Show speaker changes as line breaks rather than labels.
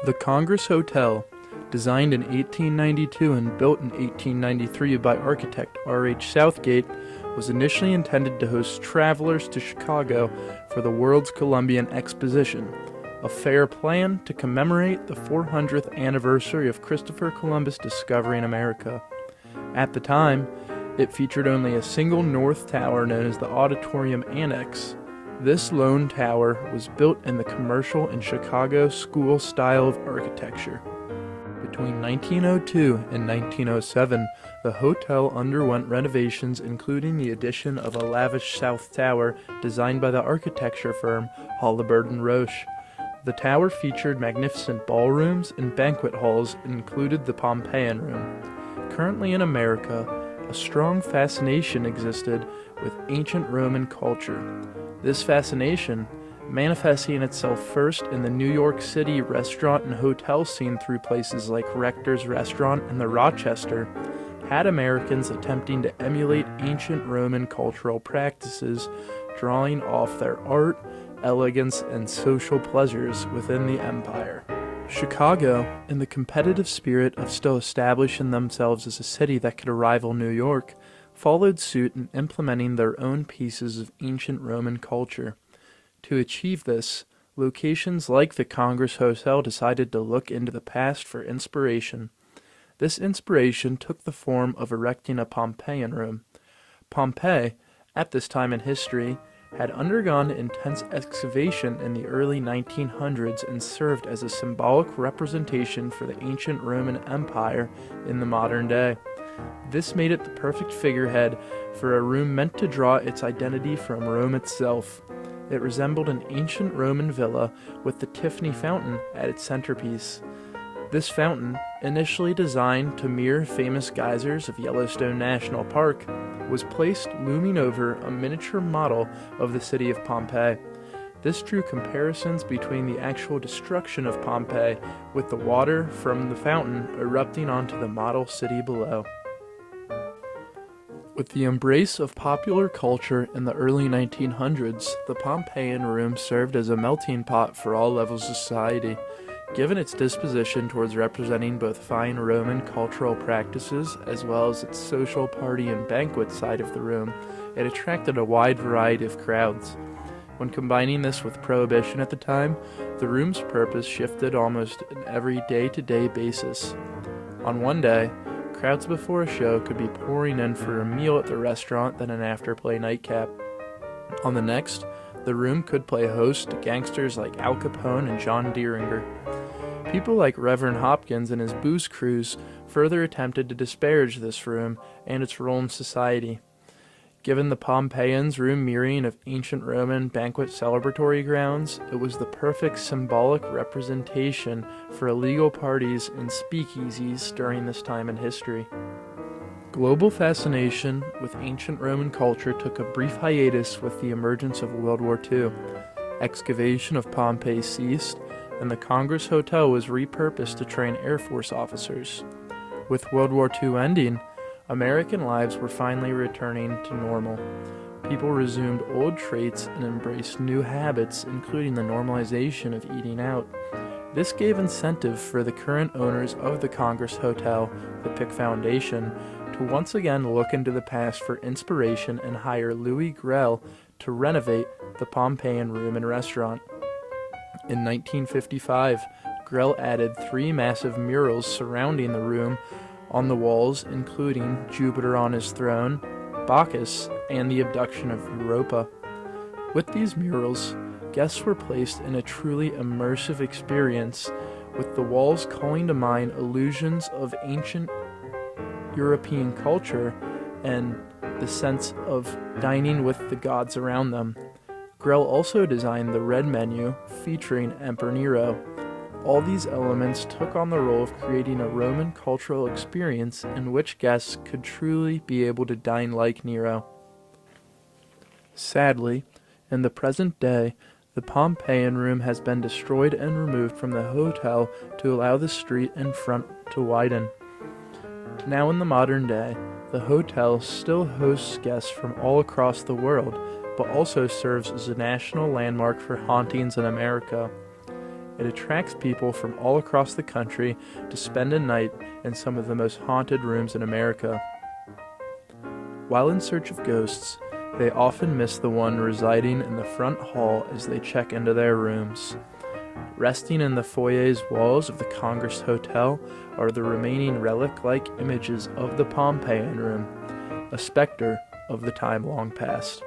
The Congress Hotel, designed in 1892 and built in 1893 by architect R.H. Southgate, was initially intended to host travelers to Chicago for the World's Columbian Exposition, a fair plan to commemorate the 400th anniversary of Christopher Columbus discovering America. At the time, it featured only a single north tower known as the Auditorium Annex. This lone tower was built in the commercial and Chicago school style of architecture. Between 1902 and 1907, the hotel underwent renovations including the addition of a lavish south tower designed by the architecture firm Halliburton Roche. The tower featured magnificent ballrooms and banquet halls and included the Pompeian Room. Currently in America, a strong fascination existed with ancient Roman culture. This fascination, manifesting itself first in the New York City restaurant and hotel scene through places like Rector's Restaurant and the Rochester, had Americans attempting to emulate ancient Roman cultural practices, drawing off their art, elegance, and social pleasures within the empire. Chicago, in the competitive spirit of still establishing themselves as a city that could rival New York, followed suit in implementing their own pieces of ancient Roman culture. To achieve this, locations like the Congress Hotel decided to look into the past for inspiration. This inspiration took the form of erecting a Pompeian Room. Pompeii, at this time in history, had undergone intense excavation in the early 1900s and served as a symbolic representation for the ancient Roman Empire in the modern day. This made it the perfect figurehead for a room meant to draw its identity from Rome itself. It resembled an ancient Roman villa with the Tiffany fountain at its centerpiece. This fountain, initially designed to mirror famous geysers of Yellowstone National Park, was placed looming over a miniature model of the city of Pompeii. This drew comparisons between the actual destruction of Pompeii with the water from the fountain erupting onto the model city below. With the embrace of popular culture in the early 1900s, the Pompeian Room served as a melting pot for all levels of society. Given its disposition towards representing both fine Roman cultural practices as well as its social party and banquet side of the room, it attracted a wide variety of crowds. When combining this with Prohibition at the time, the room's purpose shifted almost in every day-to-day basis. On one day, crowds before a show could be pouring in for a meal at the restaurant, then an after-play nightcap. On the next, the room could play host to gangsters like Al Capone and John Deeringer. People like Reverend Hopkins and his booze cruise further attempted to disparage this room and its role in society. Given the Pompeians' room mirroring of ancient Roman banquet celebratory grounds, it was the perfect symbolic representation for illegal parties and speakeasies during this time in history. Global fascination with ancient Roman culture took a brief hiatus with the emergence of World War II. Excavation of Pompeii ceased, and the Congress Hotel was repurposed to train Air Force officers. With World War II ending, American lives were finally returning to normal. People resumed old traits and embraced new habits, including the normalization of eating out. This gave incentive for the current owners of the Congress Hotel, the Pick Foundation, to once again look into the past for inspiration and hire Louis Grell to renovate the Pompeian Room and Restaurant. In 1955, Grell added 3 massive murals surrounding the room on the walls, including Jupiter on his throne, Bacchus, and the abduction of Europa. With these murals, guests were placed in a truly immersive experience, with the walls calling to mind allusions of ancient European culture and the sense of dining with the gods around them. Grell also designed the Red Menu, featuring Emperor Nero. All these elements took on the role of creating a Roman cultural experience in which guests could truly be able to dine like Nero. Sadly, in the present day, the Pompeian Room has been destroyed and removed from the hotel to allow the street in front to widen. Now in the modern day, the hotel still hosts guests from all across the world, but also serves as a national landmark for hauntings in America. It attracts people from all across the country to spend a night in some of the most haunted rooms in America. While in search of ghosts, they often miss the one residing in the front hall as they check into their rooms. Resting in the foyer's walls of the Congress Hotel are the remaining relic-like images of the Pompeian Room, a specter of the time long past.